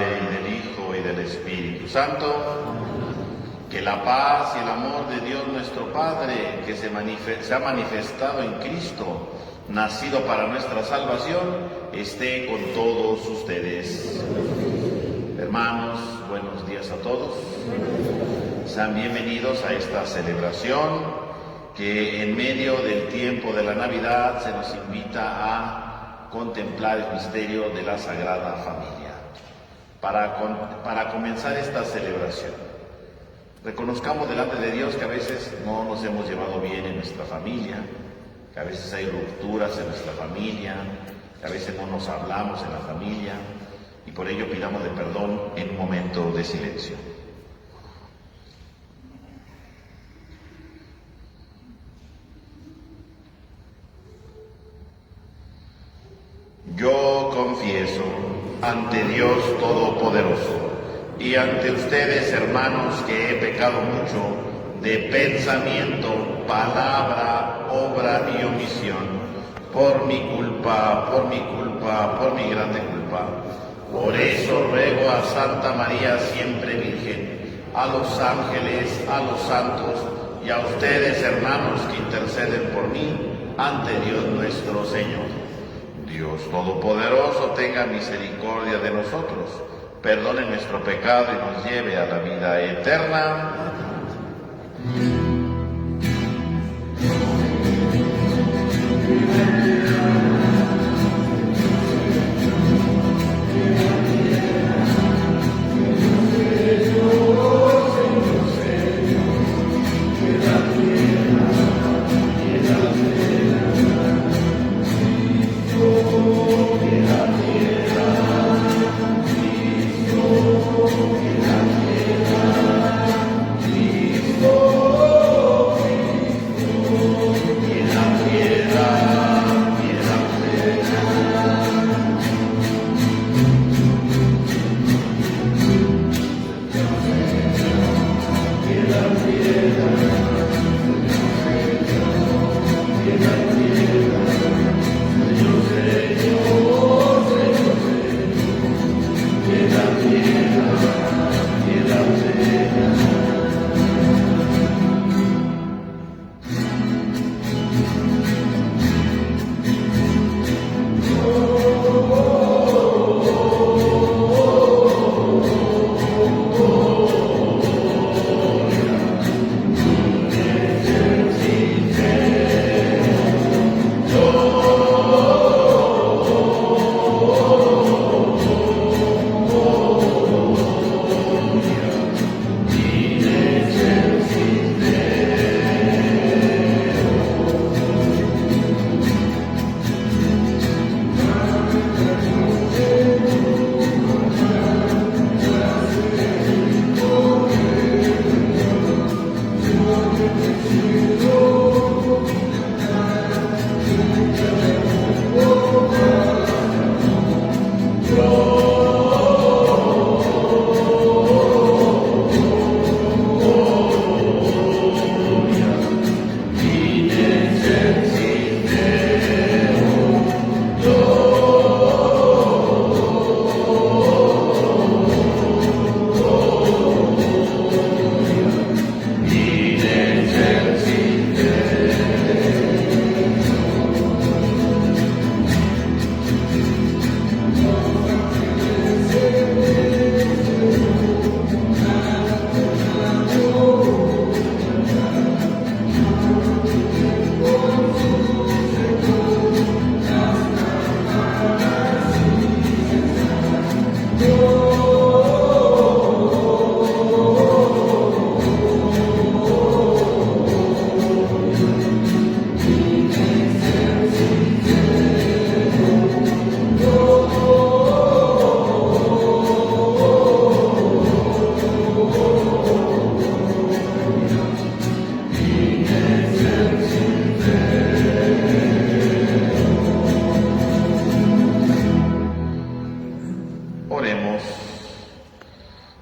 Padre, y del Hijo, y del Espíritu Santo. Que la paz y el amor de Dios nuestro Padre, que se ha manifestado en Cristo, nacido para nuestra salvación, esté con todos ustedes. Hermanos, buenos días a todos. Sean bienvenidos a esta celebración que en medio del tiempo de la Navidad se nos invita a contemplar el misterio de la Sagrada Familia. Para comenzar esta celebración, reconozcamos delante de Dios que a veces no nos hemos llevado bien en nuestra familia, que a veces hay rupturas en nuestra familia, que a veces no nos hablamos en la familia, y por ello pidamos de perdón en un momento de silencio. Yo confieso ante Dios Todopoderoso y ante ustedes, hermanos, que he pecado mucho de pensamiento, palabra, obra y omisión, por mi culpa, por mi grande culpa. Por eso ruego a Santa María siempre Virgen, a los ángeles, a los santos y a ustedes, hermanos, que interceden por mí ante Dios nuestro Señor. Dios Todopoderoso tenga misericordia de nosotros, perdone nuestro pecado y nos lleve a la vida eterna.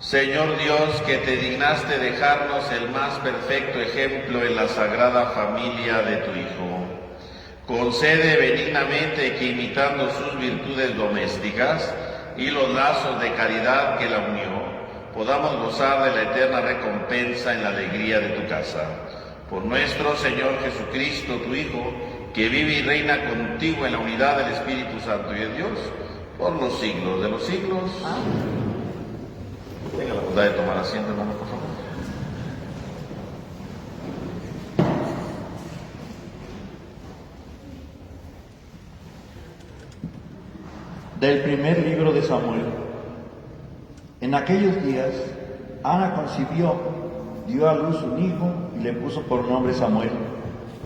Señor Dios, que te dignaste dejarnos el más perfecto ejemplo en la sagrada familia de tu Hijo, concede benignamente que imitando sus virtudes domésticas, y los lazos de caridad que la unió, podamos gozar de la eterna recompensa en la alegría de tu casa. Por nuestro Señor Jesucristo, tu Hijo, que vive y reina contigo en la unidad del Espíritu Santo y de Dios, por los siglos de los siglos. Amén. Tenga la bondad de tomar asiento, hermano, por favor. Del primer libro de Samuel. En aquellos días, Ana concibió, dio a luz un hijo y le puso por nombre Samuel,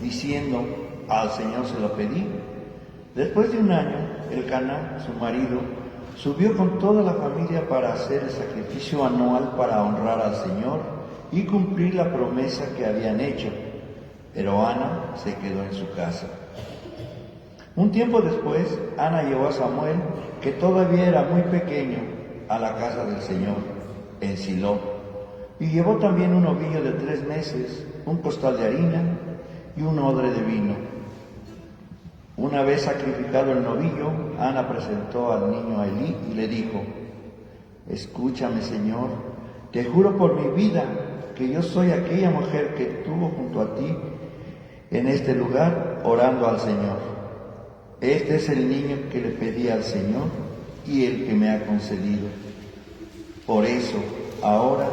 diciendo: al Señor se lo pedí. Después de un año, Elcana, su marido, subió con toda la familia para hacer el sacrificio anual para honrar al Señor y cumplir la promesa que habían hecho. Pero Ana se quedó en su casa. Un tiempo después, Ana llevó a Samuel, que todavía era muy pequeño, a la casa del Señor, en Silo, y llevó también un ovillo de 3 meses, un costal de harina y un odre de vino. Una vez sacrificado el novillo, Ana presentó al niño a Elí y le dijo: escúchame, Señor, te juro por mi vida que yo soy aquella mujer que estuvo junto a ti en este lugar orando al Señor. Este es el niño que le pedí al Señor y el que me ha concedido. Por eso, ahora,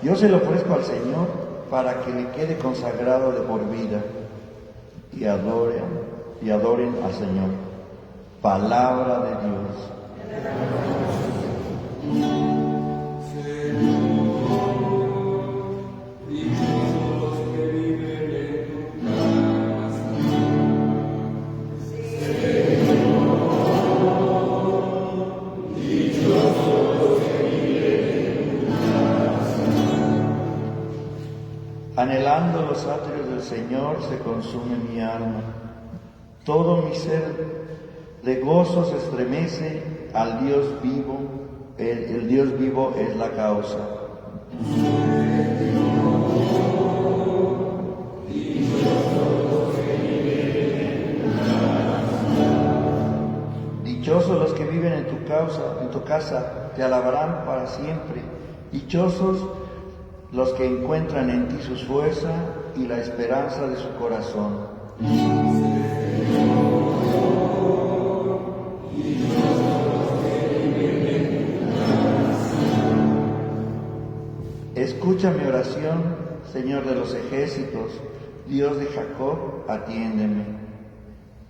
yo se lo ofrezco al Señor para que le quede consagrado de por vida, y adoren al Señor. Palabra de Dios. Anhelando los atrios del Señor se consume mi alma. Todo mi ser de gozo se estremece al Dios vivo. El Dios vivo es la causa. Dichosos los que viven en tu casa, te alabarán para siempre. Dichosos los que encuentran en ti su fuerza y la esperanza de su corazón. Escucha mi oración, Señor de los ejércitos, Dios de Jacob, atiéndeme.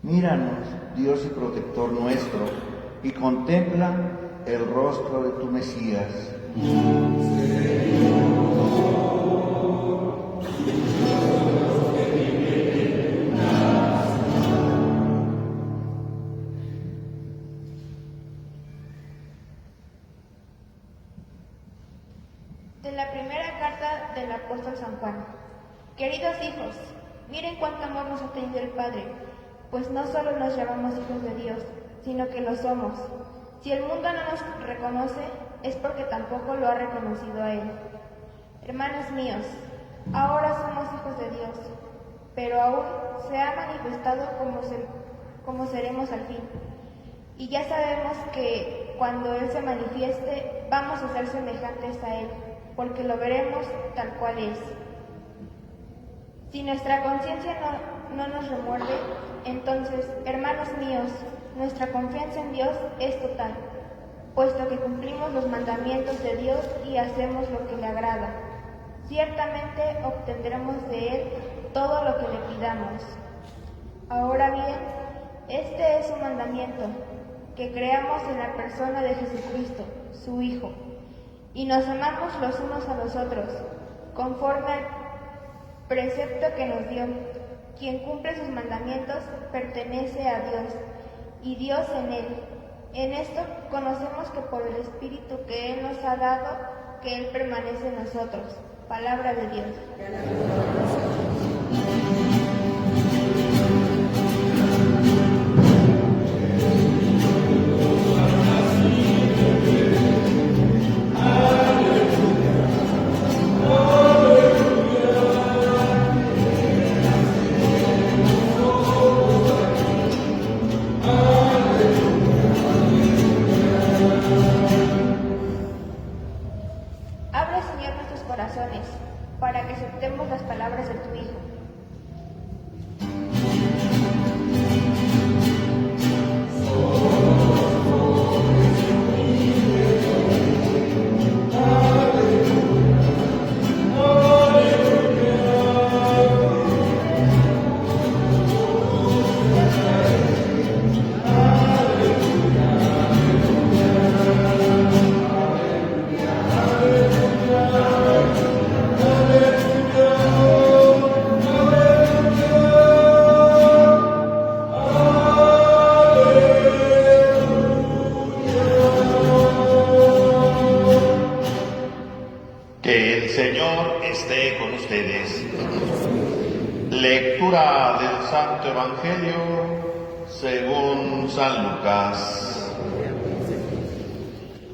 Míranos, Dios y protector nuestro, y contempla el rostro de tu Mesías. De la primera carta del apóstol San Juan. Queridos hijos, miren cuánto amor nos ha tenido el Padre, pues no solo nos llamamos hijos de Dios, sino que lo somos. Si el mundo no nos reconoce, es porque tampoco lo ha reconocido a Él. Hermanos míos, ahora somos hijos de Dios, pero aún se ha manifestado como seremos al fin. Y ya sabemos que cuando Él se manifieste, vamos a ser semejantes a Él, porque lo veremos tal cual es. Si nuestra conciencia no nos remuerde, entonces, hermanos míos, nuestra confianza en Dios es total, puesto que cumplimos los mandamientos de Dios y hacemos lo que le agrada. Ciertamente obtendremos de Él todo lo que le pidamos. Ahora bien, este es un mandamiento, que creamos en la persona de Jesucristo, su Hijo, y nos amamos los unos a los otros, conforme al precepto que nos dio. Quien cumple sus mandamientos pertenece a Dios, y Dios en él. En esto conocemos que por el Espíritu que Él nos ha dado, que Él permanece en nosotros. Palabra de Dios. Abre, Señor, nuestros corazones, para que aceptemos las palabras de tu Hijo. Que el Señor esté con ustedes. Lectura del Santo Evangelio según San Lucas.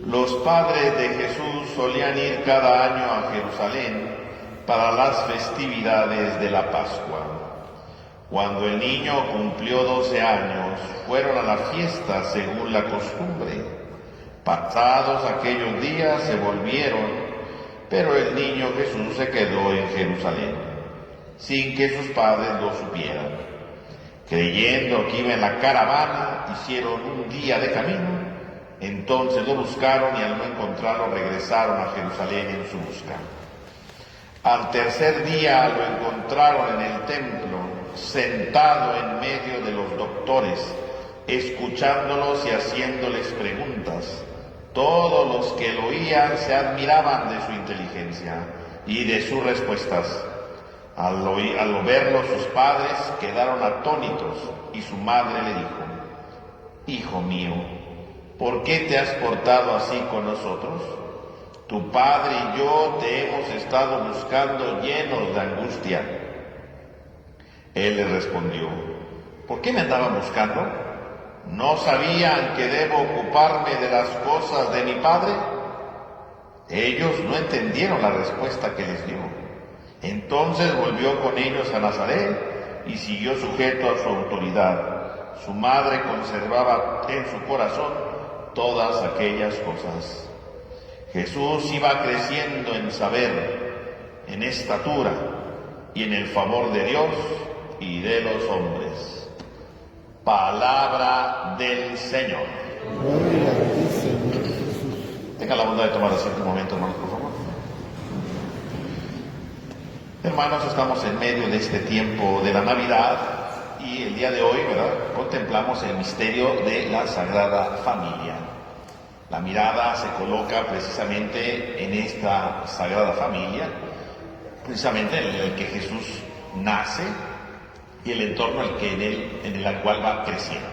Los padres de Jesús solían ir cada año a Jerusalén para las festividades de la Pascua. Cuando el niño cumplió 12 años, fueron a la fiesta según la costumbre. Pasados aquellos días se volvieron, pero el niño Jesús se quedó en Jerusalén, sin que sus padres lo supieran. Creyendo que iba en la caravana, hicieron un día de camino. Entonces lo buscaron y al no encontrarlo regresaron a Jerusalén en su busca. Al tercer día lo encontraron en el templo, sentado en medio de los doctores, escuchándolos y haciéndoles preguntas. Todos los que lo oían se admiraban de su inteligencia y de sus respuestas. Al verlo sus padres quedaron atónitos y su madre le dijo: Hijo mío, ¿por qué te has portado así con nosotros? Tu padre y yo te hemos estado buscando llenos de angustia. Él le respondió: ¿por qué me andaban buscando? ¿No sabían que debo ocuparme de las cosas de mi padre? Ellos no entendieron la respuesta que les dio. Entonces volvió con ellos a Nazaret y siguió sujeto a su autoridad. Su madre conservaba en su corazón todas aquellas cosas. Jesús iba creciendo en saber, en estatura y en el favor de Dios y de los hombres. Palabra del Señor. Gloria a ti, Señor Jesús. Tenga la bondad de tomar asiento un momento, hermanos, por favor. Hermanos, estamos en medio de este tiempo de la Navidad y el día de hoy, ¿verdad?, contemplamos el misterio de la Sagrada Familia. La mirada se coloca precisamente en esta Sagrada Familia, precisamente en el que Jesús nace y el entorno en el cual va creciendo.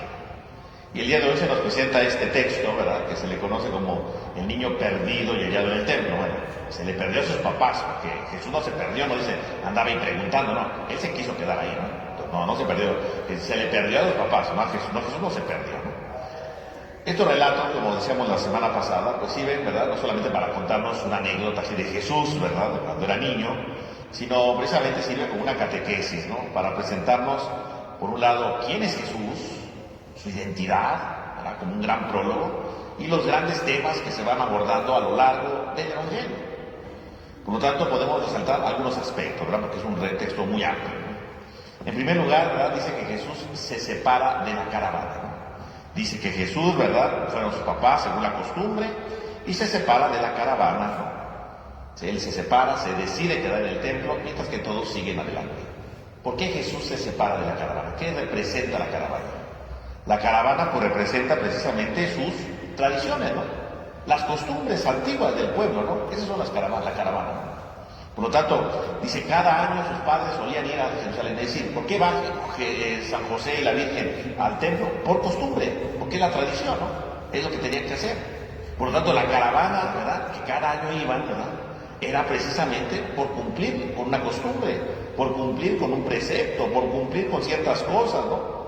Y el día de hoy se nos presenta este texto, ¿verdad?, que se le conoce como el niño perdido y hallado en el templo. Bueno, se le perdió a sus papás, porque Jesús no se perdió, no dice, andaba ahí preguntando, no, él se quiso quedar ahí, ¿no? No se perdió, se le perdió a los papás, no, Jesús no se perdió, ¿no? Estos relatos, como decíamos la semana pasada, pues sirven, ¿verdad?, no solamente para contarnos una anécdota así de Jesús, ¿verdad?, de cuando era niño, sino precisamente sirve como una catequesis, ¿no?, para presentarnos, por un lado, quién es Jesús, su identidad, ¿verdad?, como un gran prólogo, y los grandes temas que se van abordando a lo largo del Evangelio. Por lo tanto, podemos resaltar algunos aspectos, ¿verdad?, porque es un texto muy amplio, ¿no? En primer lugar, ¿verdad?, dice que Jesús se separa de la caravana, ¿no? Dice que Jesús, ¿verdad?, fueron sus papás según la costumbre, y se separa de la caravana, ¿no? Él se separa, se decide quedar en el templo, mientras que todos siguen adelante. ¿Por qué Jesús se separa de la caravana? ¿Qué representa la caravana? La caravana pues representa precisamente sus tradiciones, ¿no?, las costumbres antiguas del pueblo, ¿no? Esas son la caravana, ¿no? Por lo tanto, dice, cada año sus padres solían ir a Jerusalén. Es decir, ¿por qué va San José y la Virgen al templo? Por costumbre, porque es la tradición, ¿no? Es lo que tenían que hacer. Por lo tanto, la caravana, ¿verdad?, que cada año iban, ¿verdad?, era precisamente por cumplir con una costumbre, por cumplir con un precepto, por cumplir con ciertas cosas, ¿no?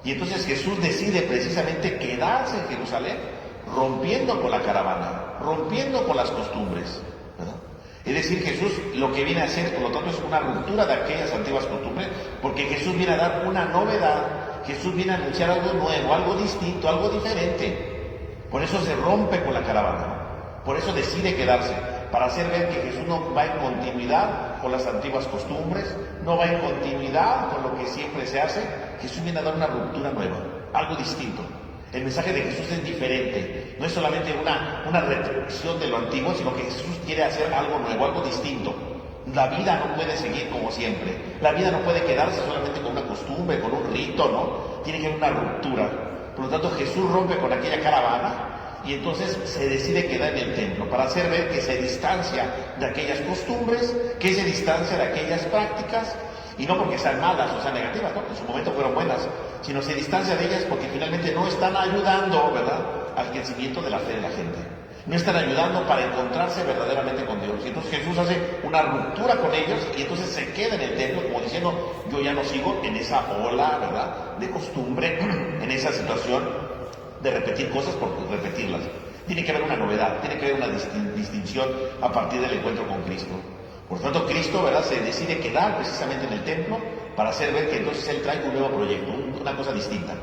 Y entonces Jesús decide precisamente quedarse en Jerusalén, rompiendo con la caravana, rompiendo con las costumbres, ¿verdad? Es decir, Jesús lo que viene a hacer, por lo tanto, es una ruptura de aquellas antiguas costumbres, porque Jesús viene a dar una novedad, Jesús viene a anunciar algo nuevo, algo distinto, algo diferente. Por eso se rompe con la caravana, ¿no? Por eso decide quedarse, para hacer ver que Jesús no va en continuidad con las antiguas costumbres, no va en continuidad con lo que siempre se hace. Jesús viene a dar una ruptura nueva, algo distinto. El mensaje de Jesús es diferente, no es solamente una reproducción de lo antiguo, sino que Jesús quiere hacer algo nuevo, algo distinto. La vida no puede seguir como siempre, la vida no puede quedarse solamente con una costumbre, con un rito, ¿no? Tiene que haber una ruptura. Por lo tanto, Jesús rompe con aquella caravana y entonces se decide quedar en el templo para hacer ver que se distancia de aquellas costumbres, que se distancia de aquellas prácticas, y no porque sean malas o sean negativas, ¿no? En su momento fueron buenas, sino se distancia de ellas porque finalmente no están ayudando, ¿verdad?, al crecimiento de la fe de la gente. No están ayudando para encontrarse verdaderamente con Dios. Y entonces Jesús hace una ruptura con ellos y entonces se queda en el templo como diciendo, yo ya no sigo en esa ola, ¿verdad?, de costumbre, en esa situación de repetir cosas por repetirlas. Tiene que haber una novedad, tiene que haber una distinción a partir del encuentro con Cristo. Por tanto, Cristo, ¿verdad?, se decide quedar precisamente en el templo para hacer ver que entonces Él trae un nuevo proyecto, una cosa distinta.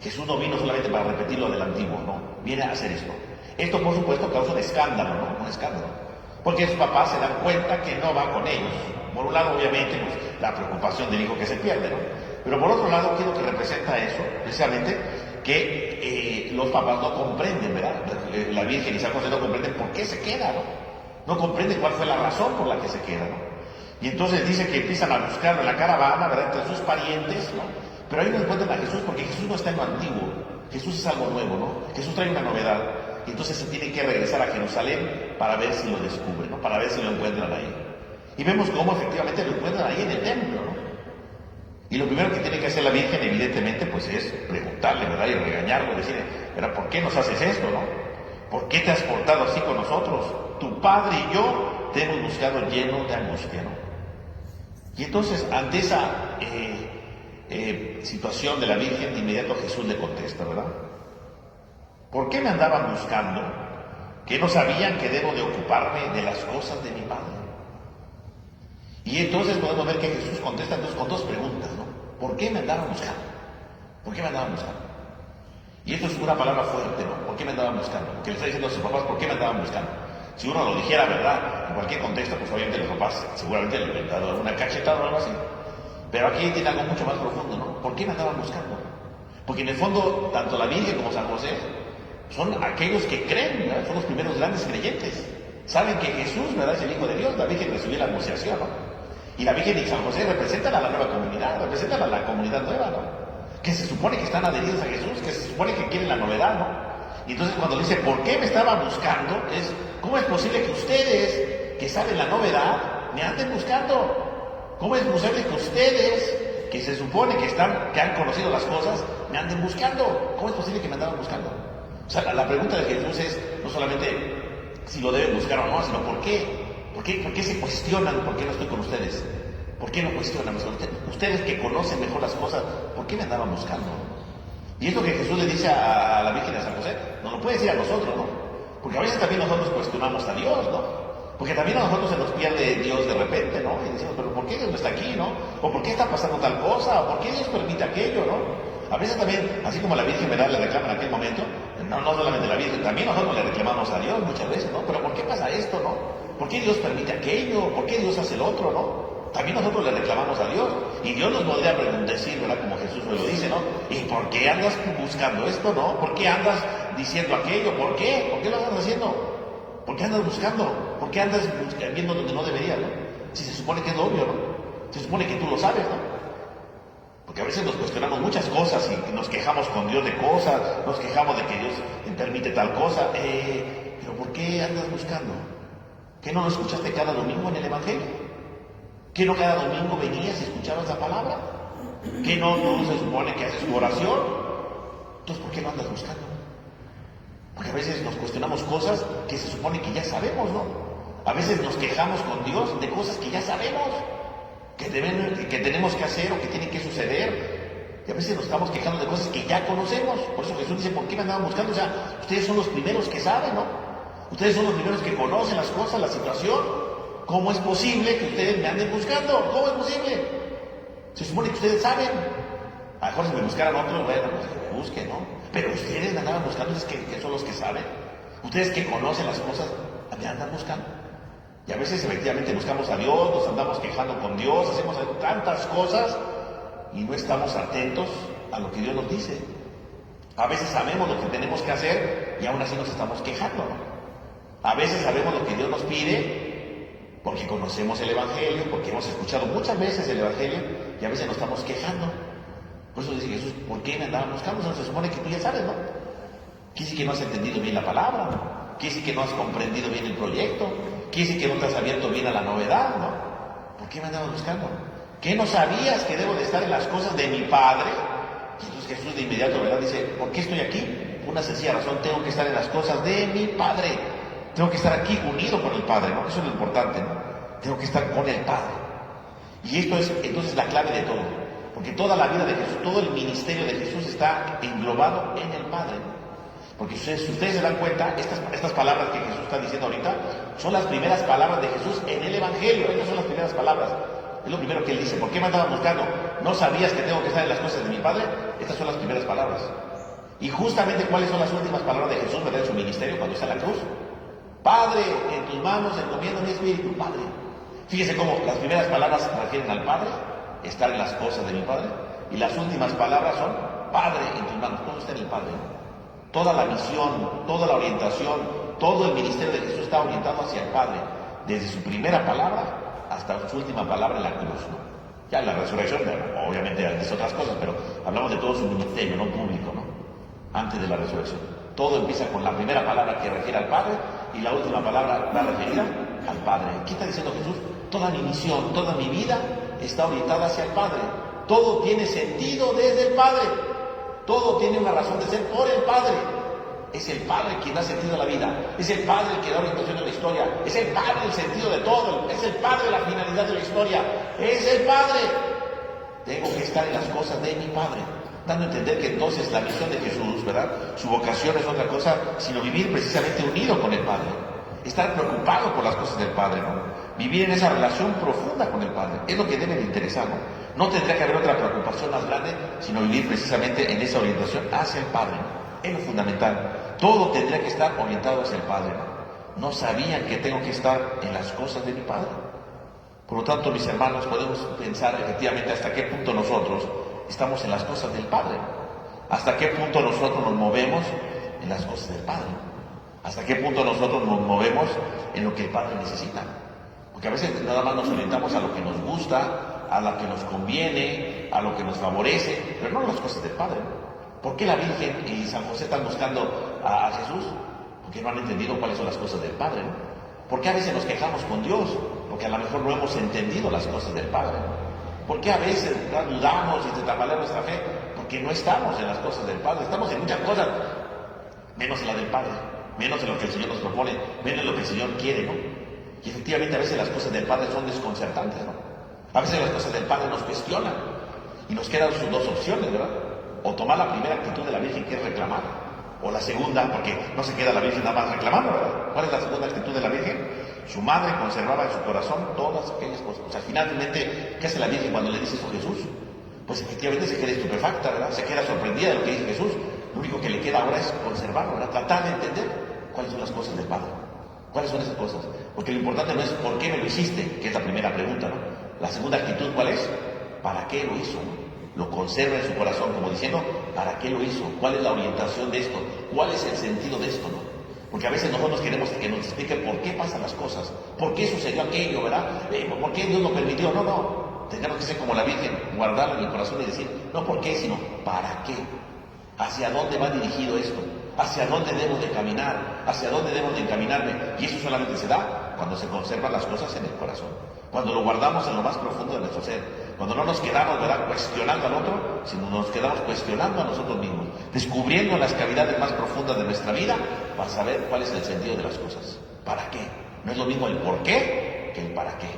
Jesús no vino solamente para repetir lo del antiguo, no, viene a hacer esto. Esto, por supuesto, causa un escándalo, ¿no? Un escándalo. Porque sus papás se dan cuenta que no va con ellos. Por un lado, obviamente, pues, la preocupación del hijo que se pierde, ¿no? Pero por otro lado, ¿qué es lo que representa eso? Precisamente que los papás no comprenden, ¿verdad? La Virgen y San José no comprenden por qué se queda, ¿no? No comprenden cuál fue la razón por la que se queda, ¿no? Y entonces dice que empiezan a buscarlo en la caravana, ¿verdad?, entre sus parientes, ¿no? Pero ahí no encuentran a Jesús porque Jesús no está en lo antiguo. Jesús es algo nuevo, ¿no? Jesús trae una novedad. Y entonces se tienen que regresar a Jerusalén para ver si lo descubren, ¿no?, para ver si lo encuentran ahí. Y vemos cómo efectivamente lo encuentran ahí en el templo, ¿no? Y lo primero que tiene que hacer la Virgen, evidentemente, pues es preguntarle, ¿verdad?, y regañarlo, decirle, ¿verdad?, ¿por qué nos haces esto, no? ¿Por qué te has portado así con nosotros? Tu padre y yo te hemos buscado lleno de angustia, ¿no? Y entonces, ante esa situación de la Virgen, de inmediato Jesús le contesta, ¿verdad? ¿Por qué me andaban buscando? ¿Que no sabían que debo de ocuparme de las cosas de mi Padre? Y entonces podemos ver que Jesús contesta entonces con dos preguntas, ¿no? ¿Por qué me andaban buscando? ¿Por qué me andaban buscando? Y esto es una palabra fuerte, ¿no? ¿Por qué me andaban buscando? Porque le está diciendo a sus papás, ¿por qué me andaban buscando? Si uno lo dijera, ¿verdad?, en cualquier contexto, pues obviamente los papás seguramente le hubieran dado alguna cachetada o algo así. Pero aquí tiene algo mucho más profundo, ¿no? ¿Por qué me andaban buscando? Porque en el fondo, tanto la Virgen como San José son aquellos que creen, ¿verdad?, son los primeros grandes creyentes. Saben que Jesús, ¿verdad?, es el Hijo de Dios. La Virgen recibió la anunciación, ¿no? Y la Virgen y San José representan a la nueva comunidad, representan a la comunidad nueva, ¿no?, que se supone que están adheridos a Jesús, que se supone que quieren la novedad, ¿no? Y entonces cuando dice, ¿por qué me estaban buscando?, es, ¿cómo es posible que ustedes, que saben la novedad, me anden buscando? ¿Cómo es posible que ustedes, que se supone que han conocido las cosas, me anden buscando? ¿Cómo es posible que me andaban buscando? O sea, la pregunta de Jesús es no solamente si lo deben buscar o no, sino ¿por qué? ¿Por qué se cuestionan por qué no estoy con ustedes? ¿Por qué no cuestionan? Ustedes que conocen mejor las cosas, ¿por qué me andaban buscando? Y es lo que Jesús le dice a la Virgen y a San José. No lo puede decir a nosotros, ¿no? Porque a veces también nosotros cuestionamos a Dios, ¿no? Porque también a nosotros se nos pierde Dios de repente, ¿no? Y decimos, ¿pero por qué Dios no está aquí, no? ¿O por qué está pasando tal cosa? ¿O por qué Dios permite aquello, no? A veces también, así como la Virgen, ¿verdad?, le reclama en aquel momento, no solamente la Virgen, también nosotros le reclamamos a Dios muchas veces, ¿no? ¿Pero por qué pasa esto, no? ¿Por qué Dios permite aquello? ¿Por qué Dios hace el otro, no? También nosotros le reclamamos a Dios. Y Dios nos podría decir, ¿verdad?, como Jesús me lo dice, ¿no? ¿Y por qué andas buscando esto, no? ¿Por qué andas diciendo aquello? ¿Por qué? ¿Por qué lo andas haciendo? ¿Por qué andas buscando? ¿Por qué andas viendo donde no deberías, no? Si se supone que es obvio, ¿no? Se supone que tú lo sabes, ¿no? Porque a veces nos cuestionamos muchas cosas y nos quejamos con Dios de cosas, nos quejamos de que Dios permite tal cosa. Pero ¿por qué andas buscando? ¿Qué no lo escuchaste cada domingo en el Evangelio? ¿Que no cada domingo venías y escuchabas la palabra? ¿Que no se supone que haces tu oración? Entonces, ¿por qué no andas buscando? Porque a veces nos cuestionamos cosas que se supone que ya sabemos, ¿no? A veces nos quejamos con Dios de cosas que ya sabemos, que tenemos que hacer o que tienen que suceder. Y a veces nos estamos quejando de cosas que ya conocemos. Por eso Jesús dice, ¿por qué me andaban buscando? O sea, ustedes son los primeros que saben, ¿no? Ustedes son los primeros que conocen las cosas, la situación. ¿Cómo es posible que ustedes me anden buscando? ¿Cómo es posible? Se supone que ustedes saben. A lo mejor si me buscaran otros, bueno, pues que me busquen, ¿no? Pero ustedes me andaban buscando, ustedes que son los que saben. Ustedes que conocen las cosas, me andan buscando. Y a veces efectivamente buscamos a Dios, nos andamos quejando con Dios, hacemos tantas cosas y no estamos atentos a lo que Dios nos dice. A veces sabemos lo que tenemos que hacer y aún así nos estamos quejando, ¿no? A veces sabemos lo que Dios nos pide porque conocemos el Evangelio, porque hemos escuchado muchas veces el Evangelio y a veces nos estamos quejando. Por eso dice Jesús, ¿por qué me andaban buscando? No se supone que tú ya sabes, ¿no? Quiere decir que no has entendido bien la palabra, ¿no? Quiere decir que no has comprendido bien el proyecto, quiere decir que no te has abierto bien a la novedad, ¿no? ¿Por qué me andabas buscando? ¿Qué no sabías que debo de estar en las cosas de mi Padre? Y entonces Jesús de inmediato, ¿verdad? Dice, ¿por qué estoy aquí? Una sencilla razón, tengo que estar en las cosas de mi Padre. Tengo que estar aquí unido con el Padre, ¿no? Eso es lo importante, ¿no? Tengo que estar con el Padre. Y esto es entonces la clave de todo. Porque toda la vida de Jesús, todo el ministerio de Jesús está englobado en el Padre, ¿no? Porque si ustedes se dan cuenta, estas palabras que Jesús está diciendo ahorita son las primeras palabras de Jesús en el Evangelio. Estas son las primeras palabras. Es lo primero que él dice. ¿Por qué me andaban buscando? ¿No sabías que tengo que estar en las cosas de mi Padre? Estas son las primeras palabras. Y justamente, ¿cuáles son las últimas palabras de Jesús, ¿verdad? En su ministerio cuando está en la cruz. Padre, en tus manos encomiendo mi espíritu, Padre. Fíjese cómo las primeras palabras se refieren al Padre, estar en las cosas de mi Padre, y las últimas palabras son Padre, en tus manos. Todo está en el Padre. Toda la misión, toda la orientación, todo el ministerio de Jesús está orientado hacia el Padre, desde su primera palabra hasta su última palabra en la cruz, ¿no? Ya en la resurrección, obviamente es otras cosas, pero hablamos de todo su ministerio, no público, ¿no? Antes de la resurrección. Todo empieza con la primera palabra que refiere al Padre y la última palabra va referida al Padre. ¿Qué está diciendo Jesús? Toda mi misión, toda mi vida está orientada hacia el Padre. Todo tiene sentido desde el Padre. Todo tiene una razón de ser por el Padre. Es el Padre quien da sentido a la vida. Es el Padre el que da orientación a la historia. Es el Padre el sentido de todo. Es el Padre la finalidad de la historia. Es el Padre. Tengo que estar en las cosas de mi Padre. Dando a entender que entonces la misión de Jesús, ¿verdad? Su vocación es otra cosa, sino vivir precisamente unido con el Padre. Estar preocupado por las cosas del Padre, ¿no? Vivir en esa relación profunda con el Padre. Es lo que debe de interesar, ¿no? No tendría que haber otra preocupación más grande, sino vivir precisamente en esa orientación hacia el Padre, ¿no? Es lo fundamental. Todo tendría que estar orientado hacia el Padre, ¿no? No sabían que tengo que estar en las cosas de mi Padre. Por lo tanto, mis hermanos, podemos pensar efectivamente hasta qué punto nosotros estamos en las cosas del Padre. Hasta qué punto nosotros nos movemos en las cosas del Padre. Hasta qué punto nosotros nos movemos en lo que el Padre necesita. Porque a veces nada más nos orientamos a lo que nos gusta, a lo que nos conviene, a lo que nos favorece, pero no las cosas del Padre. ¿Por qué la Virgen y San José están buscando a Jesús? Porque no han entendido cuáles son las cosas del Padre, ¿no? ¿Por qué a veces nos quejamos con Dios? Porque a lo mejor no hemos entendido las cosas del Padre. ¿Por qué a veces dudamos y se tambalea nuestra fe? Porque no estamos en las cosas del Padre. Estamos en muchas cosas, menos en la del Padre, menos en lo que el Señor nos propone, menos en lo que el Señor quiere, ¿no? Y efectivamente a veces las cosas del Padre son desconcertantes, ¿no? A veces las cosas del Padre nos cuestionan y nos quedan sus dos opciones, ¿verdad? O tomar la primera actitud de la Virgen, que es reclamar, o la segunda, porque no se queda la Virgen nada más reclamando, ¿verdad? ¿Cuál es la segunda actitud de la Virgen? Su madre conservaba en su corazón todas aquellas cosas. O sea, finalmente, ¿qué hace la Virgen cuando le dice eso a Jesús? Pues efectivamente se queda estupefacta, ¿verdad? Se queda sorprendida de lo que dice Jesús. Lo único que le queda ahora es conservarlo, ¿verdad? Tratar de entender cuáles son las cosas del Padre. ¿Cuáles son esas cosas? Porque lo importante no es ¿por qué me lo hiciste? Que es la primera pregunta, ¿no? La segunda actitud, ¿cuál es? ¿Para qué lo hizo? Lo conserva en su corazón, como diciendo, ¿para qué lo hizo? ¿Cuál es la orientación de esto? ¿Cuál es el sentido de esto, no? Porque a veces nosotros queremos que nos expliquen por qué pasan las cosas, por qué sucedió aquello, ¿verdad? ¿Por qué Dios lo permitió? No, no. Tenemos que ser como la Virgen, guardarlo en el corazón y decir, no por qué, sino ¿para qué? ¿Hacia dónde va dirigido esto? ¿Hacia dónde debo de caminar? ¿Hacia dónde debo de encaminarme? Y eso solamente se da cuando se conservan las cosas en el corazón, cuando lo guardamos en lo más profundo de nuestro ser, cuando no nos quedamos, ¿verdad?, cuestionando al otro, sino nos quedamos cuestionando a nosotros mismos, descubriendo las cavidades más profundas de nuestra vida para saber cuál es el sentido de las cosas. ¿Para qué? No es lo mismo el por qué que el para qué.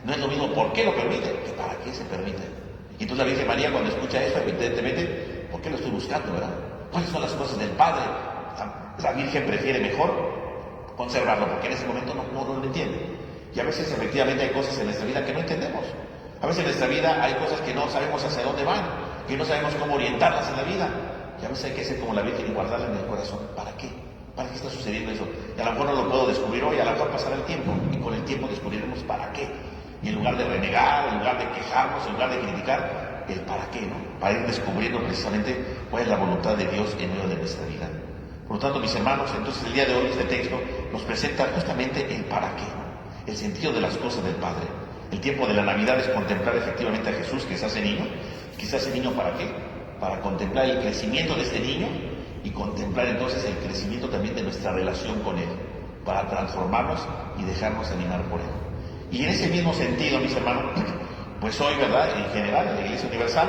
No es lo mismo por qué lo permite que para qué se permite. Y entonces la Virgen María, cuando escucha esto, evidentemente, ¿por qué lo estoy buscando, verdad? ¿Cuáles son las cosas del Padre? La Virgen prefiere mejor conservarlo, porque en ese momento no lo entiende. Y a veces efectivamente hay cosas en nuestra vida que no entendemos. A veces en nuestra vida hay cosas que no sabemos hacia dónde van, que no sabemos cómo orientarlas en la vida. Y a veces hay que ser como la Virgen y guardarla en el corazón. ¿Para qué? ¿Para qué está sucediendo eso? Y a lo mejor no lo puedo descubrir hoy, a lo mejor pasará el tiempo, y con el tiempo descubriré Y en lugar de renegar, en lugar de quejarnos, en lugar de criticar, el para qué, ¿no? Para ir descubriendo precisamente cuál es la voluntad de Dios en medio de nuestra vida. Por lo tanto, mis hermanos, entonces el día de hoy este texto nos presenta justamente el para qué, ¿no? El sentido de las cosas del Padre. El tiempo de la Navidad es contemplar efectivamente a Jesús que se hace niño. ¿Que se hace niño para qué? Para contemplar el crecimiento de este niño y contemplar entonces el crecimiento también de nuestra relación con Él, para transformarnos y dejarnos animar por Él. Y en ese mismo sentido, mis hermanos, pues hoy, ¿verdad?, en general, en la Iglesia Universal,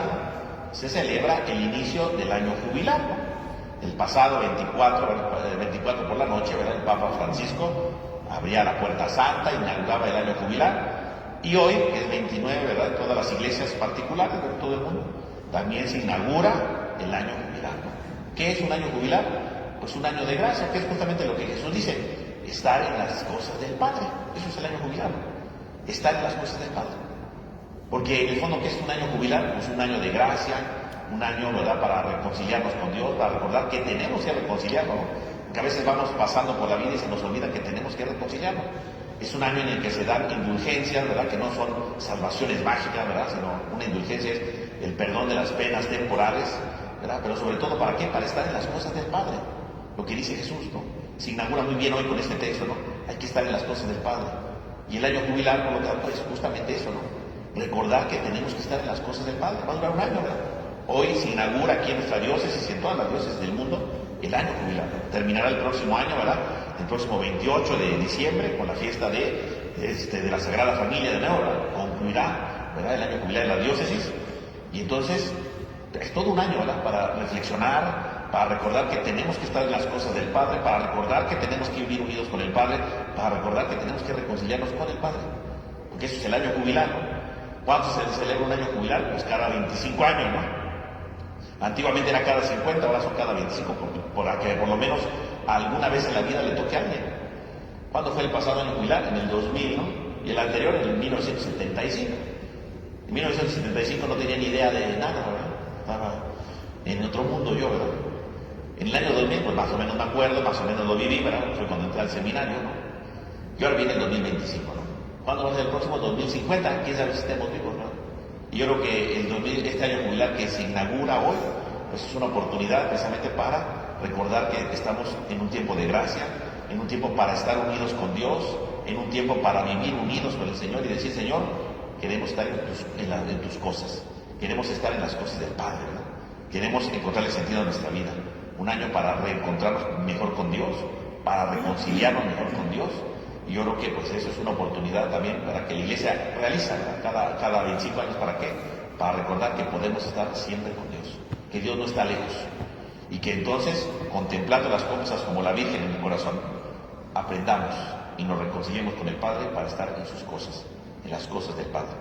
se celebra el inicio del año jubilar, ¿no? El pasado 24 por la noche, ¿verdad?, el Papa Francisco abría la Puerta Santa, inauguraba el año jubilar, y hoy, que es 29, ¿verdad?, en todas las iglesias particulares de todo el mundo, también se inaugura el año jubilar, ¿no? ¿Qué es un año jubilar? Pues un año de gracia, que es justamente lo que Jesús dice, estar en las cosas del Padre. Eso es el año jubilar, ¿no? Estar en las cosas del Padre. Porque en el fondo, ¿qué es un año jubilar? Pues un año de gracia, un año, ¿verdad?, para reconciliarnos con Dios, para recordar que tenemos que reconciliarnos, ¿no? Que a veces vamos pasando por la vida y se nos olvida que tenemos que reconciliarnos. Es un año en el que se dan indulgencias, ¿verdad?, que no son salvaciones mágicas, ¿verdad?, sino una indulgencia es el perdón de las penas temporales, ¿verdad? Pero sobre todo, ¿para qué? Para estar en las cosas del Padre. Lo que dice Jesús, ¿no? Se inaugura muy bien hoy con este texto, ¿no? Hay que estar en las cosas del Padre. Y el año jubilar, por lo tanto, es justamente eso, ¿no? Recordar que tenemos que estar en las cosas del Padre. Va a durar un año, ¿verdad? Hoy se inaugura aquí en nuestra diócesis y en todas las diócesis del mundo el año jubilar. Terminará el próximo año, ¿verdad? El próximo 28 de diciembre con la fiesta de la Sagrada Familia de nuevo, ¿verdad? Concluirá, ¿verdad?, el año jubilar de la diócesis. Y entonces es todo un año, ¿verdad?, para reflexionar, para recordar que tenemos que estar en las cosas del Padre, para recordar que tenemos que vivir unidos con el Padre, para recordar que tenemos que reconciliarnos con el Padre. Porque eso es el año jubilar, ¿no? ¿Cuánto se celebra un año jubilar? Pues cada 25 años, ¿no? Antiguamente era cada 50, ahora son cada 25, para que por lo menos alguna vez en la vida le toque a alguien. ¿Cuándo fue el pasado año jubilar? En el 2000, ¿no? Y el anterior en el 1975. En 1975 no tenía ni idea de nada, ¿verdad? Estaba en otro mundo yo, ¿verdad? En el año 2000, pues más o menos me acuerdo, más o menos lo viví, ¿verdad? Fue cuando entré al seminario, ¿no? Y ahora viene el 2025, ¿no? ¿Cuándo va a ser el próximo? 2050, quién sabe si estemos vivos, ¿no? Y yo creo que este año jubilar que se inaugura hoy, pues es una oportunidad precisamente para recordar que estamos en un tiempo de gracia, en un tiempo para estar unidos con Dios, en un tiempo para vivir unidos con el Señor y decir, Señor, queremos estar en tus cosas, queremos estar en las cosas del Padre, ¿verdad? Queremos encontrarle sentido a nuestra vida. Un año para reencontrarnos mejor con Dios, para reconciliarnos mejor con Dios. Y yo creo que pues eso es una oportunidad también para que la Iglesia realiza cada 25 años. ¿Para qué? Para recordar que podemos estar siempre con Dios, que Dios no está lejos. Y que entonces, contemplando las cosas como la Virgen en el corazón, aprendamos y nos reconciliemos con el Padre para estar en sus cosas, en las cosas del Padre.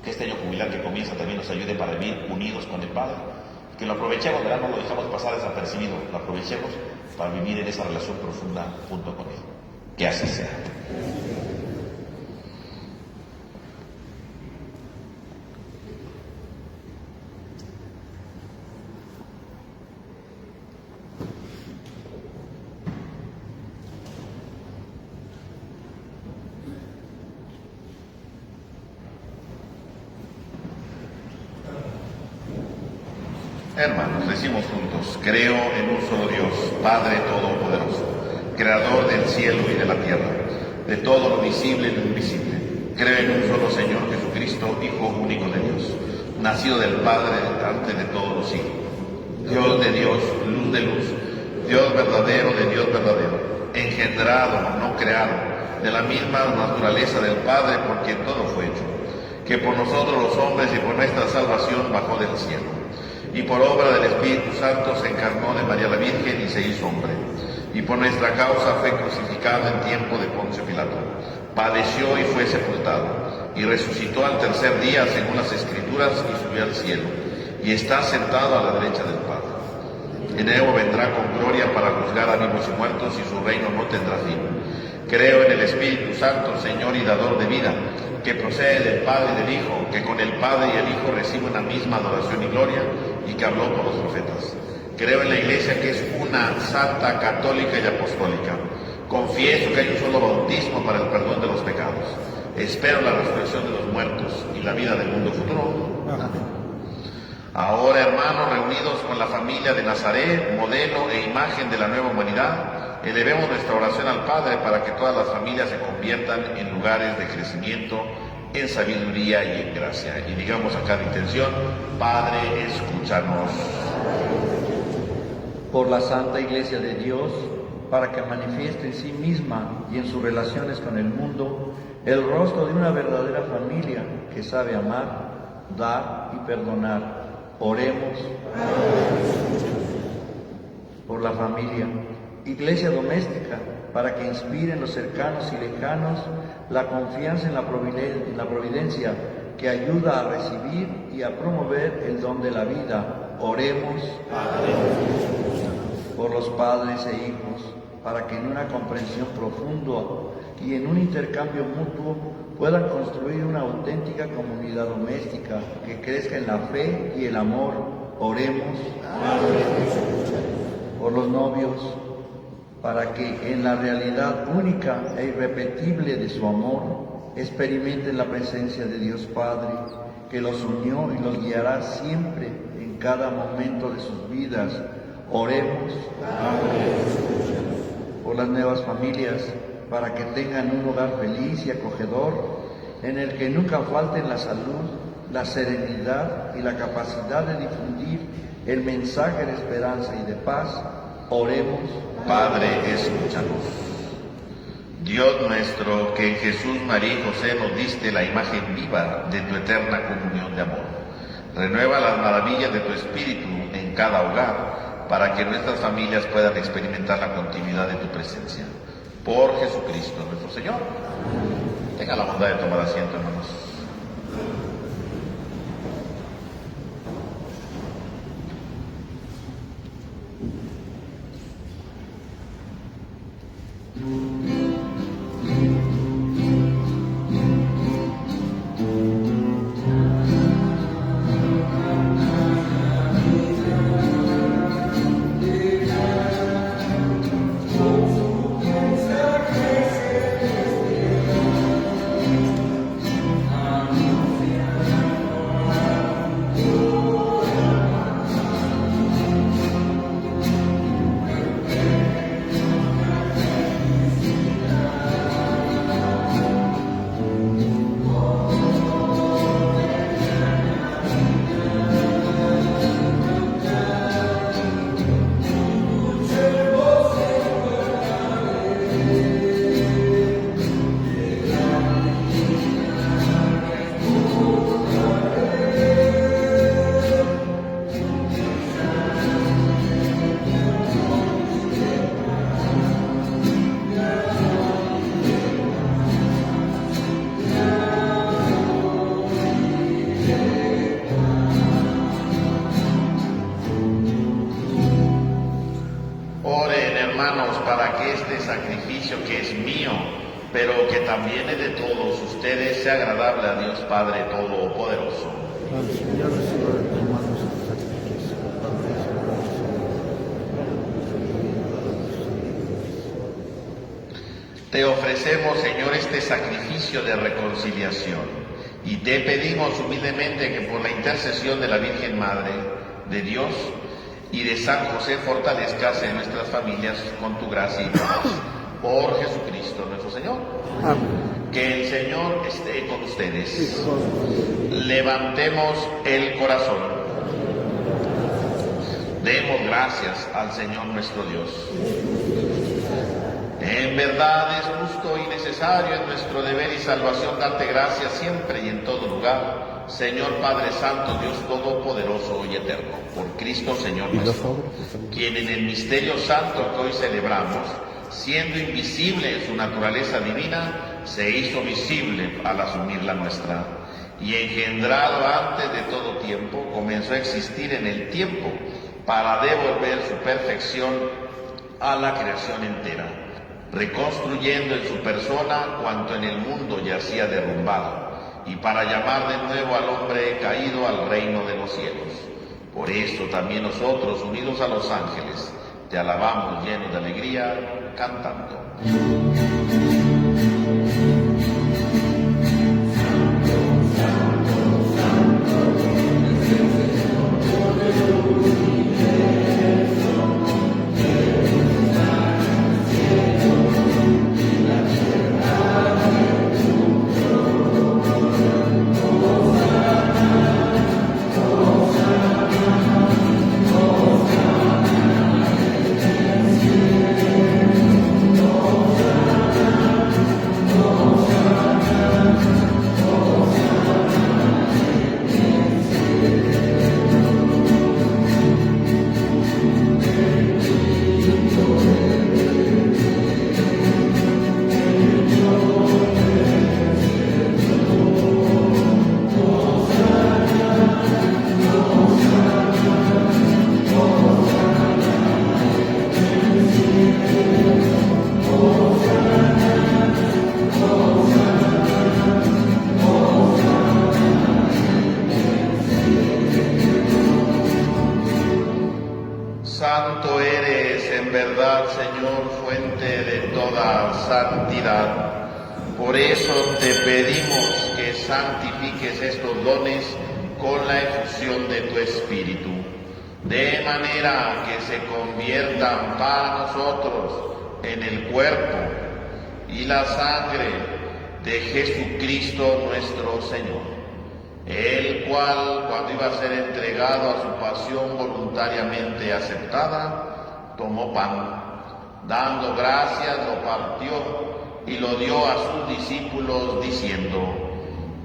Que este año jubilar que comienza también nos ayude para vivir unidos con el Padre. Que lo aprovechemos, ¿verdad? No lo dejamos pasar desapercibido, lo aprovechemos para vivir en esa relación profunda junto con Él. Que así sea. Hermanos, decimos juntos, creo en un solo Dios, Padre Todopoderoso, Creador del cielo y de la tierra, de todo lo visible y lo invisible. Creo en un solo Señor Jesucristo, Hijo único de Dios, nacido del Padre antes de todos los siglos. Dios de Dios, luz de luz, Dios verdadero de Dios verdadero, engendrado, no creado, de la misma naturaleza del Padre por quien todo fue hecho, que por nosotros los hombres y por nuestra salvación bajó del cielo. Y por obra del Espíritu Santo se encarnó de María la Virgen y se hizo hombre. Y por nuestra causa fue crucificado en tiempo de Poncio Pilato. Padeció y fue sepultado. Y resucitó al tercer día según las Escrituras y subió al cielo. Y está sentado a la derecha del Padre. De nuevo vendrá con gloria para juzgar a vivos y muertos y su reino no tendrá fin. Creo en el Espíritu Santo, Señor y dador de vida, que procede del Padre y del Hijo, que con el Padre y el Hijo recibe una misma adoración y gloria, y que habló por los profetas. Creo en la Iglesia que es una, santa, católica y apostólica. Confieso que hay un solo bautismo para el perdón de los pecados. Espero la resurrección de los muertos y la vida del mundo futuro. Ahora, hermanos, reunidos con la familia de Nazaret, modelo e imagen de la nueva humanidad, elevemos nuestra oración al Padre para que todas las familias se conviertan en lugares de crecimiento, en sabiduría y en gracia. Y digamos a cada intención: Padre, escúchanos. Por la Santa Iglesia de Dios, para que manifieste en sí misma y en sus relaciones con el mundo el rostro de una verdadera familia que sabe amar, dar y perdonar. Oremos. Por la familia, iglesia doméstica, para que inspire en los cercanos y lejanos la confianza en la providencia que ayuda a recibir y a promover el don de la vida. Oremos. Por los padres e hijos, para que en una comprensión profunda y en un intercambio mutuo puedan construir una auténtica comunidad doméstica que crezca en la fe y el amor. Oremos. Por los novios, para que en la realidad única e irrepetible de su amor experimenten la presencia de Dios Padre, que los unió y los guiará siempre en cada momento de sus vidas. Oremos. Por las nuevas familias, para que tengan un hogar feliz y acogedor, en el que nunca falten la salud, la serenidad y la capacidad de difundir el mensaje de esperanza y de paz. Oremos. Padre, escúchanos. Dios nuestro, que en Jesús, María y José nos diste la imagen viva de tu eterna comunión de amor, renueva las maravillas de tu Espíritu en cada hogar, para que nuestras familias puedan experimentar la continuidad de tu presencia. Por Jesucristo nuestro Señor. Tenga la bondad de tomar asiento, hermanos. Para que este sacrificio que es mío, pero que también es de todos ustedes, sea agradable a Dios Padre Todopoderoso. Te ofrecemos, Señor, este sacrificio de reconciliación y te pedimos humildemente que por la intercesión de la Virgen Madre de Dios y de San José fortalezcas en nuestras familias con tu gracia y paz. Por Jesucristo nuestro Señor. Amén. Que el Señor esté con ustedes. Levantemos el corazón. Demos gracias al Señor nuestro Dios. En verdad es justo y necesario, en nuestro deber y salvación, darte gracias siempre y en todo lugar, Señor Padre Santo, Dios Todopoderoso y Eterno, por Cristo Señor nuestro, quien en el misterio santo que hoy celebramos, siendo invisible en su naturaleza divina, se hizo visible al asumir la nuestra, y engendrado antes de todo tiempo, comenzó a existir en el tiempo para devolver su perfección a la creación entera, reconstruyendo en su persona cuanto en el mundo yacía derrumbado, y para llamar de nuevo al hombre caído al reino de los cielos. Por eso también nosotros, unidos a los ángeles, te alabamos llenos de alegría, cantando. toda santidad. Por eso te pedimos que santifiques estos dones con la efusión de tu Espíritu, de manera que se conviertan para nosotros en el cuerpo y la sangre de Jesucristo nuestro Señor, el cual, cuando iba a ser entregado a su pasión voluntariamente aceptada, tomó pan, dando gracias, lo partió y lo dio a sus discípulos diciendo: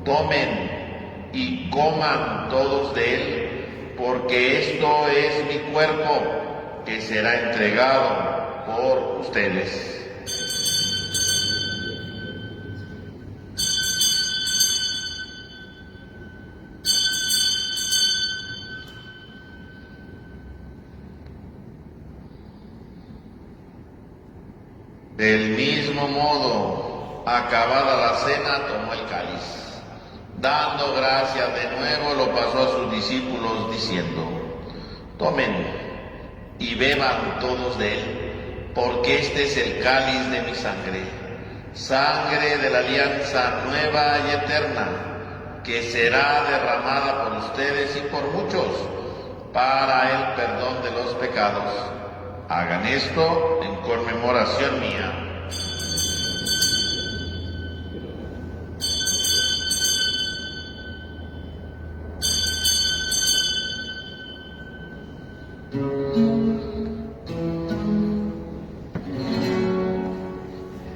tomen y coman todos de él, porque esto es mi cuerpo que será entregado por ustedes. Del mismo modo, acabada la cena, tomó el cáliz. Dando gracias de nuevo, lo pasó a sus discípulos diciendo: tomen y beban todos de él, porque este es el cáliz de mi sangre, sangre de la alianza nueva y eterna, que será derramada por ustedes y por muchos para el perdón de los pecados. Hagan esto en conmemoración mía.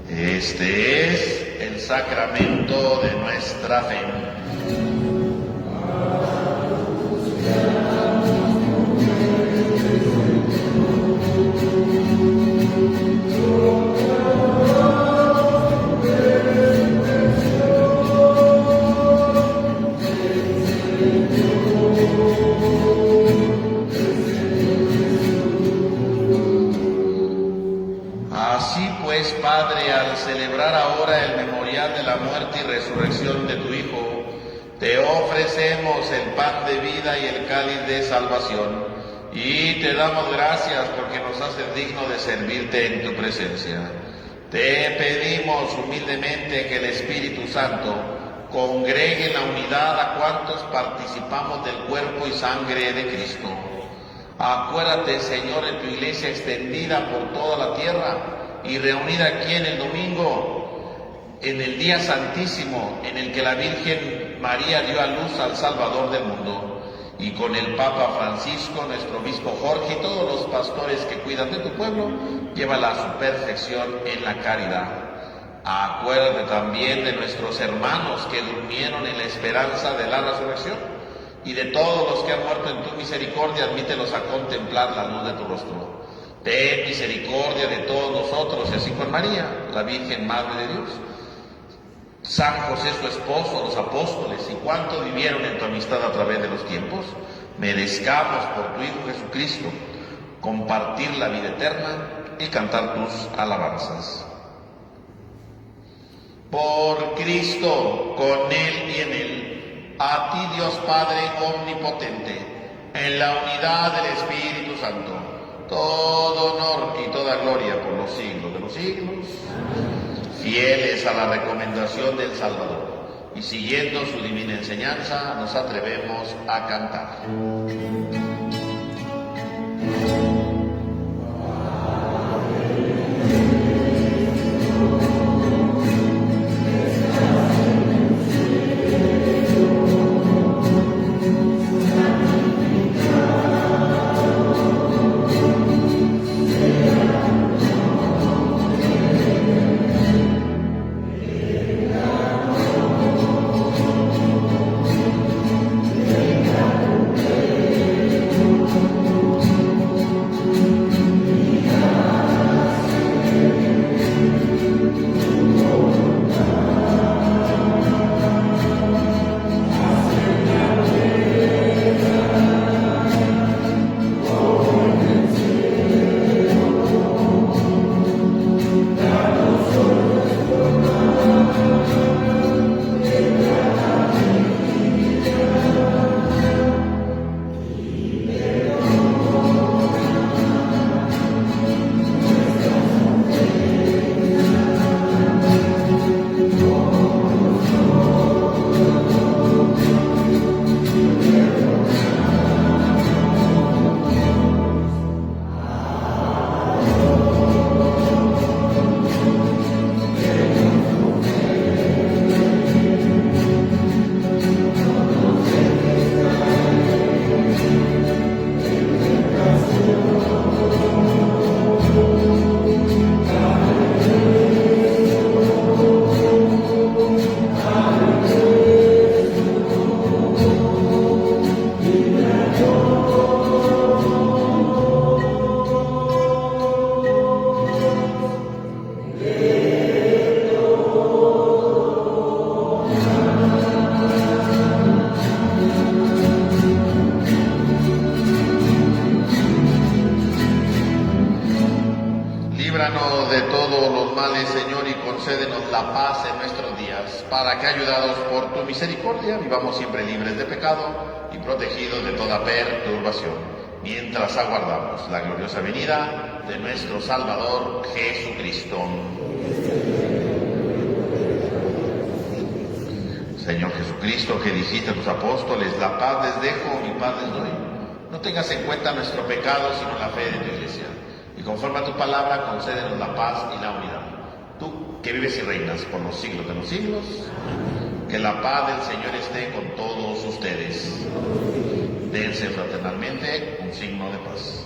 Este es el sacramento de nuestra fe. Padre, al celebrar ahora el memorial de la muerte y resurrección de tu Hijo, te ofrecemos el pan de vida y el cáliz de salvación, y te damos gracias porque nos haces digno de servirte en tu presencia. Te pedimos humildemente que el Espíritu Santo congregue en la unidad a cuantos participamos del cuerpo y sangre de Cristo. Acuérdate, Señor, en tu iglesia extendida por toda la tierra y reunida aquí en el domingo, en el día santísimo en el que la Virgen María dio a luz al Salvador del mundo, y con el Papa Francisco, nuestro obispo Jorge y todos los pastores que cuidan de tu pueblo, llévala a su perfección en la caridad. Acuérdate también de nuestros hermanos que durmieron en la esperanza de la resurrección, y de todos los que han muerto en tu misericordia, admítelos a contemplar la luz de tu rostro. Ten misericordia de todos nosotros, y así con María, la Virgen Madre de Dios, San José su esposo, los apóstoles, y cuantos vivieron en tu amistad a través de los tiempos, merezcamos por tu Hijo Jesucristo compartir la vida eterna y cantar tus alabanzas. Por Cristo, con Él y en Él, a ti Dios Padre omnipotente, en la unidad del Espíritu Santo, todo honor y toda gloria por los siglos de los siglos. Fieles a la recomendación del Salvador y siguiendo su divina enseñanza, nos atrevemos a cantar. Padre, Señor, y concédenos la paz en nuestros días, para que, ayudados por tu misericordia, vivamos siempre libres de pecado y protegidos de toda perturbación, mientras aguardamos la gloriosa venida de nuestro Salvador Jesucristo. Señor Jesucristo, que dijiste a tus apóstoles, la paz les dejo, mi paz les doy. No tengas en cuenta nuestro pecado, sino la fe de tu Iglesia. Y conforme a tu palabra, concédenos la paz y la unidad. Tú, que vives y reinas por los siglos de los siglos, que la paz del Señor esté con todos ustedes. Dense fraternalmente un signo de paz.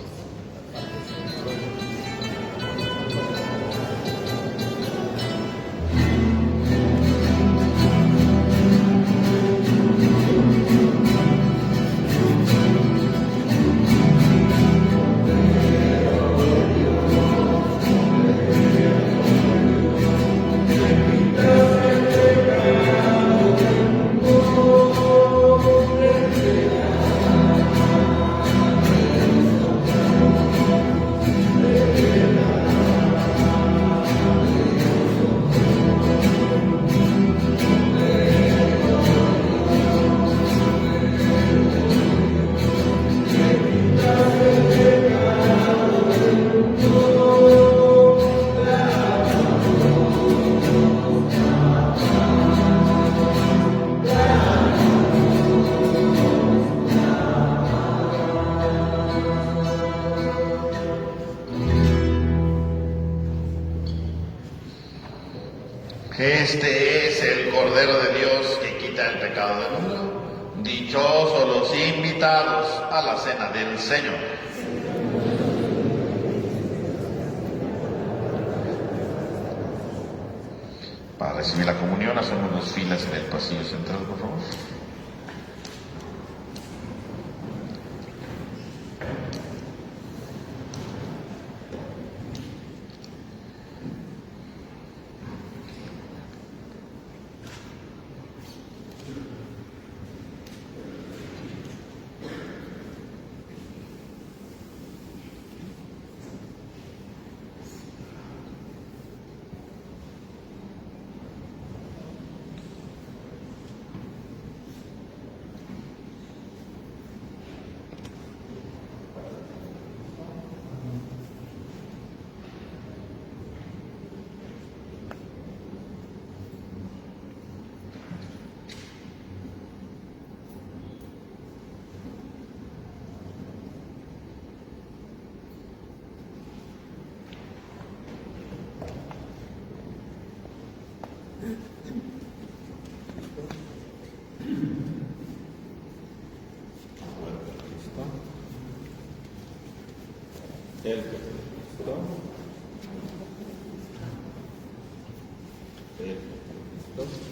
Este es el Cordero de Dios que quita el pecado del mundo. Dichosos los invitados a la cena del Señor. Para recibir la comunión, hacemos dos filas en el pasillo central, por favor. El Cristo. El Cristo.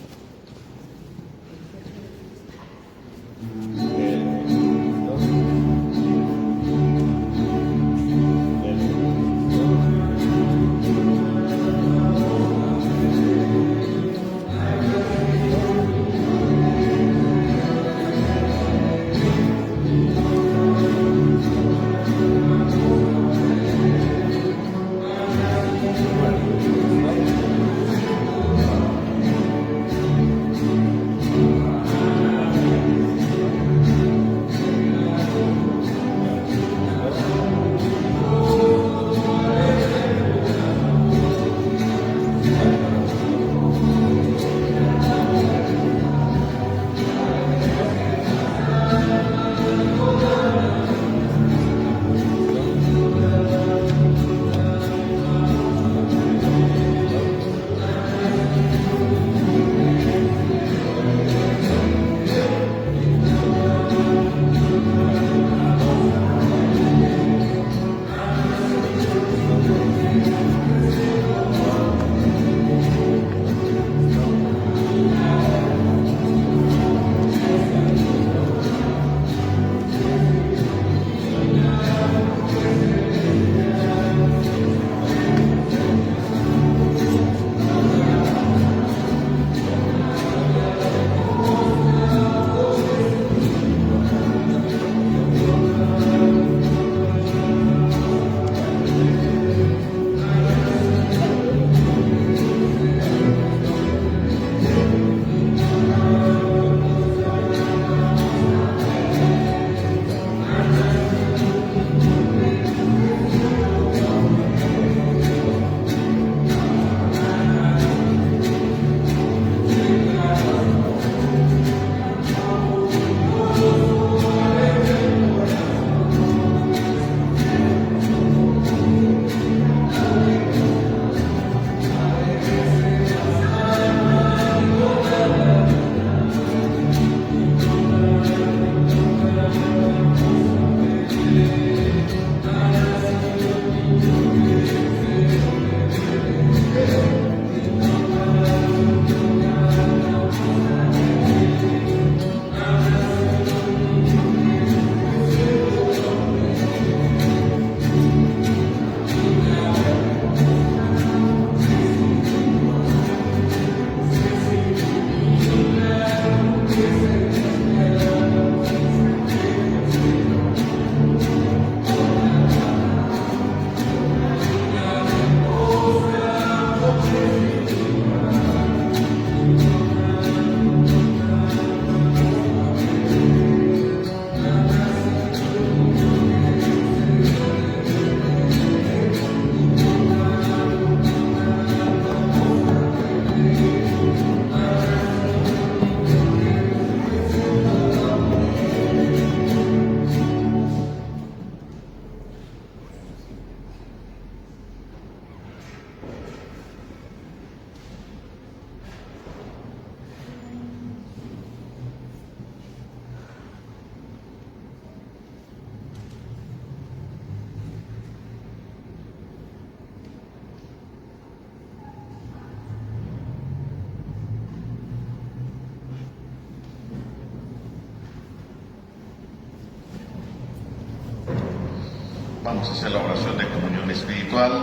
Vamos a hacer la oración de comunión espiritual.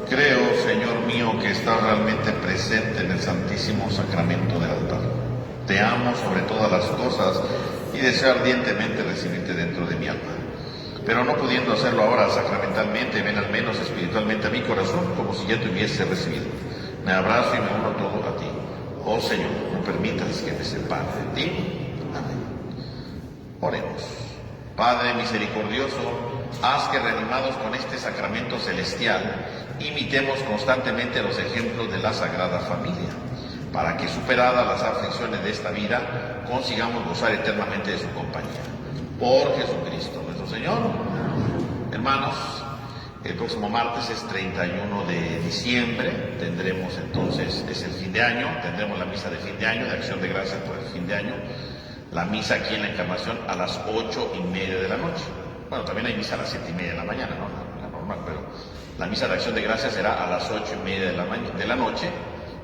Creo, Señor mío, que estás realmente presente en el Santísimo Sacramento del altar. Te amo sobre todas las cosas y deseo ardientemente recibirte dentro de mi alma. Pero no pudiendo hacerlo ahora sacramentalmente, ven al menos espiritualmente a mi corazón, como si ya te hubiese recibido. Me abrazo y me uno todo a ti. Oh Señor, no permitas que me separe de ti. Amén. Oremos. Padre misericordioso, haz que reanimados con este sacramento celestial, imitemos constantemente los ejemplos de la Sagrada Familia, para que superadas las aflicciones de esta vida, consigamos gozar eternamente de su compañía. Por Jesucristo nuestro Señor. Hermanos, el próximo martes es 31 de diciembre, tendremos entonces, es el fin de año, tendremos la misa de fin de año, de acción de gracias por el fin de año, la misa aquí en la Encarnación a las 8:30 de la noche. Bueno, también hay misa a las 7:30 de la mañana, ¿no? La normal, pero la misa de acción de gracias será a las 8:30 de la noche,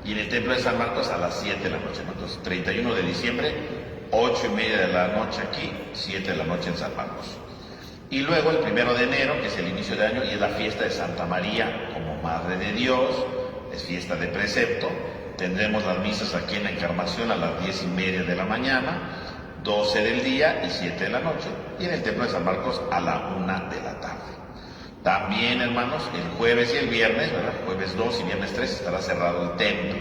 y en el Templo de San Marcos a las 7 de la noche, ¿no? Entonces, 31 de diciembre, 8:30 de la noche aquí, 7 de la noche en San Marcos. Y luego el 1 de enero, que es el inicio de año, y es la fiesta de Santa María como Madre de Dios, es fiesta de precepto. Tendremos las misas aquí en la Encarnación a las 10:30 de la mañana, 12 del día y 7 de la noche, y en el Templo de San Marcos a la 1 de la tarde. También, hermanos, el jueves y el viernes, ¿verdad? Jueves 2 y viernes 3 estará cerrado el templo.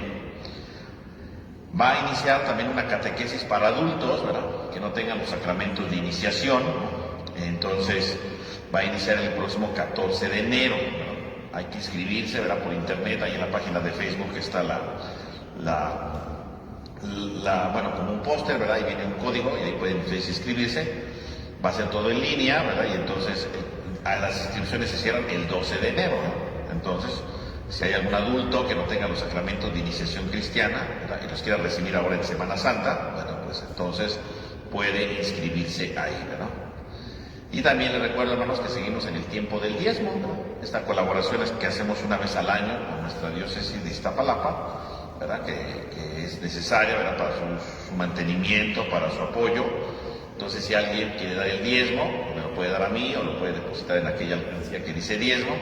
Va a iniciar también una catequesis para adultos, ¿verdad? Que no tengan los sacramentos de iniciación, ¿no? Entonces va a iniciar el próximo 14 de enero, ¿no? Hay que inscribirse, ¿verdad? Por internet, ahí en la página de Facebook está bueno, como un póster, ¿verdad? Ahí viene un código y ahí pueden ustedes inscribirse. Va a ser todo en línea, ¿verdad? Y entonces las inscripciones se cierran el 12 de enero, ¿no? Entonces, si hay algún adulto que no tenga los sacramentos de iniciación cristiana, ¿verdad? Y los quiera recibir ahora en Semana Santa, bueno, pues entonces puede inscribirse ahí, ¿verdad? Y también les recuerdo, hermanos, que seguimos en el tiempo del diezmo, ¿no? Esta colaboración es que hacemos una vez al año con nuestra diócesis de Iztapalapa, ¿verdad? Que es necesaria, ¿verdad? Para su mantenimiento, para su apoyo. Entonces, si alguien quiere dar el diezmo, me lo puede dar a mí o lo puede depositar en aquella alcancía que dice diezmo.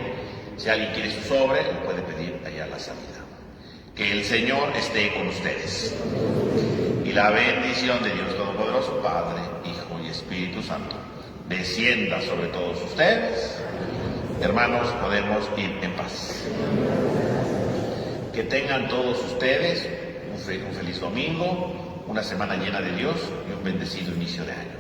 Si alguien quiere su sobre, lo puede pedir allá a la salida. Que el Señor esté con ustedes. Y la bendición de Dios Todopoderoso, Padre, Hijo y Espíritu Santo, descienda sobre todos ustedes. Hermanos, podemos ir en paz. Que tengan todos ustedes un feliz domingo, una semana llena de Dios y un bendecido inicio de año.